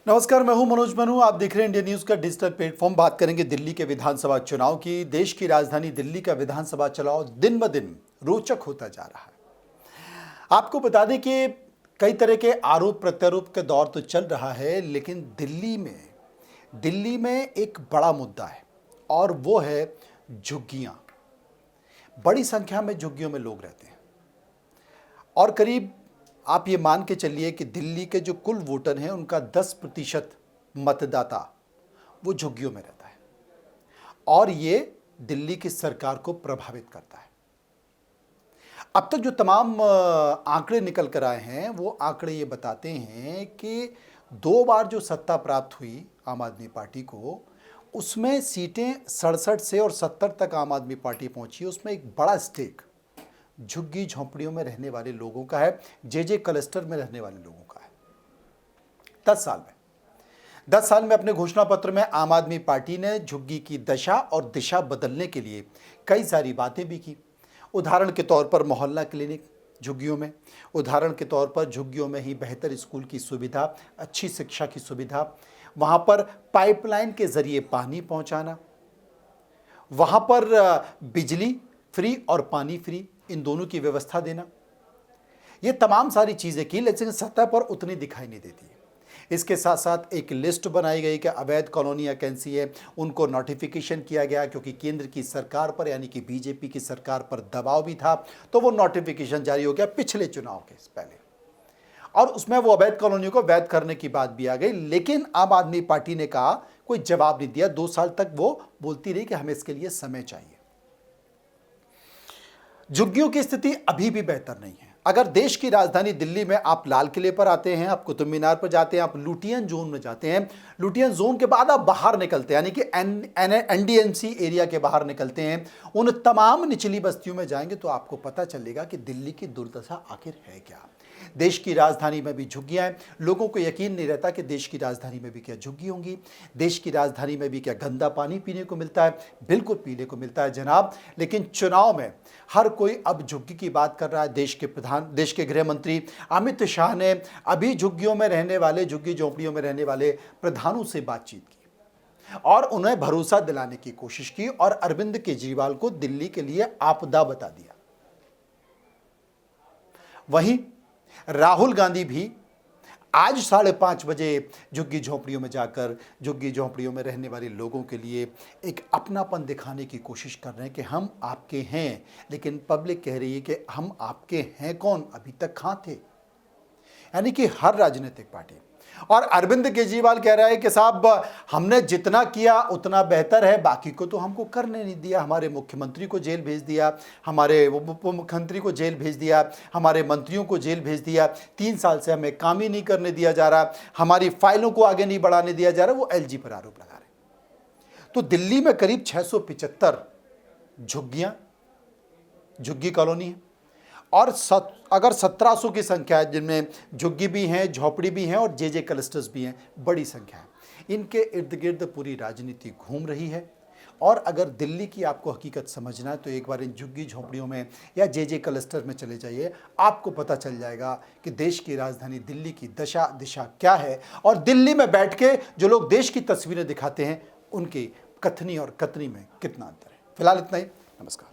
नमस्कार, मैं हूं मनोज मनु। आप देख रहे हैं इंडिया न्यूज का डिजिटल प्लेटफॉर्म। बात करेंगे दिल्ली के विधानसभा चुनाव की। देश की राजधानी दिल्ली का विधानसभा चुनाव दिन ब दिन रोचक होता जा रहा है। आपको बता दें कि कई तरह के आरोप प्रत्यारोप का दौर तो चल रहा है, लेकिन दिल्ली में एक बड़ा मुद्दा है और वो है झुग्गियां। बड़ी संख्या में झुग्गियों में लोग रहते हैं और करीब आप ये मान के चलिए कि दिल्ली के जो कुल वोटर हैं उनका 10% मतदाता वो झुग्गियों में रहता है और ये दिल्ली की सरकार को प्रभावित करता है। अब तक जो तमाम आंकड़े निकल कर आए हैं वो आंकड़े ये बताते हैं कि 2 बार जो सत्ता प्राप्त हुई आम आदमी पार्टी को, उसमें सीटें 67 से और 70 तक आम आदमी पार्टी पहुंची। उसमें एक बड़ा स्टेक झुग्गी झोंपड़ियों में रहने वाले लोगों का है, जे क्लस्टर में रहने वाले लोगों का है। 10 साल में अपने घोषणा पत्र में आम आदमी पार्टी ने झुग्गी की दशा और दिशा बदलने के लिए कई सारी बातें भी की। उदाहरण के तौर पर मोहल्ला क्लिनिक झुग्गियों में, उदाहरण के तौर पर झुग्गियों में ही बेहतर स्कूल की सुविधा, अच्छी शिक्षा की सुविधा, वहां पर पाइपलाइन के जरिए पानी पहुंचाना, वहां पर बिजली फ्री और पानी फ्री, इन दोनों की व्यवस्था देना। ये तमाम सारी चीजें की, लेकिन सतह पर उतनी दिखाई नहीं देती है। इसके साथ साथ एक लिस्ट बनाई गई कि अवैध कॉलोनियां कैसी है, उनको नोटिफिकेशन किया गया, क्योंकि केंद्र की सरकार पर यानी कि बीजेपी की सरकार पर दबाव भी था, तो वो नोटिफिकेशन जारी हो गया पिछले चुनाव के पहले, और उसमें वो अवैध कॉलोनियों को वैध करने की बात भी आ गई। लेकिन आम आदमी पार्टी ने कहा, कोई जवाब नहीं दिया। 2 साल तक वो बोलती रही कि हमें इसके लिए समय चाहिए। झुग्गियों की स्थिति अभी भी बेहतर नहीं है। अगर देश की राजधानी दिल्ली में आप लाल किले पर आते हैं, आप कुतुब मीनार पर जाते हैं, आप लुटियन जोन में जाते हैं, लुटियन जोन के बाद आप बाहर निकलते हैं, यानी कि एनडीएमसी एरिया के बाहर निकलते हैं, उन तमाम निचली बस्तियों में जाएंगे तो आपको पता चलेगा कि दिल्ली की दुर्दशा आखिर है क्या। देश की राजधानी में भी झुग्गियां हैं। लोगों को यकीन नहीं रहता कि देश की राजधानी में भी क्या झुग्गी होंगी, देश की राजधानी में भी क्या गंदा पानी पीने को मिलता है। बिल्कुल पीने को मिलता है जनाब, लेकिन चुनाव में हर कोई अब झुग्गी की बात कर रहा है। देश के गृह मंत्री अमित शाह ने अभी झुग्गियों में रहने वाले, झुग्गी झोंपड़ियों में रहने वाले प्रधानों से बातचीत की और उन्हें भरोसा दिलाने की कोशिश की और अरविंद केजरीवाल को दिल्ली के लिए आपदा बता दिया। वहीं राहुल गांधी भी आज 5:30 बजे झुग्गी झोंपड़ियों में जाकर झुग्गी झोंपड़ियों में रहने वाले लोगों के लिए एक अपनापन दिखाने की कोशिश कर रहे हैं कि हम आपके हैं। लेकिन पब्लिक कह रही है कि हम आपके हैं कौन, अभी तक कहां थे। यानी कि हर राजनीतिक पार्टी, और अरविंद केजरीवाल कह रहा है कि साहब हमने जितना किया उतना बेहतर है, बाकी को तो हमको करने नहीं दिया। हमारे मुख्यमंत्री को जेल भेज दिया, हमारे उप मुख्यमंत्री को जेल भेज दिया, हमारे मंत्रियों को जेल भेज दिया, 3 साल से हमें काम ही नहीं करने दिया जा रहा, हमारी फाइलों को आगे नहीं बढ़ाने दिया जा रहा। वो एलजी पर आरोप लगा रहे। तो दिल्ली में करीब 675 झुग्गी कॉलोनी है और अगर 1700 की संख्या है, जिनमें झुग्गी भी हैं, झोपड़ी भी हैं और जे क्लस्टर्स भी हैं, बड़ी संख्या है। इनके इर्द गिर्द पूरी राजनीति घूम रही है। और अगर दिल्ली की आपको हकीकत समझना है तो एक बार इन झुग्गी झोपड़ियों में या जे क्लस्टर में चले जाइए, आपको पता चल जाएगा कि देश की राजधानी दिल्ली की दशा दिशा क्या है। और दिल्ली में बैठ के जो लोग देश की तस्वीरें दिखाते हैं, उनकी कथनी और कतनी में कितना अंतर है। फिलहाल इतना ही। नमस्कार।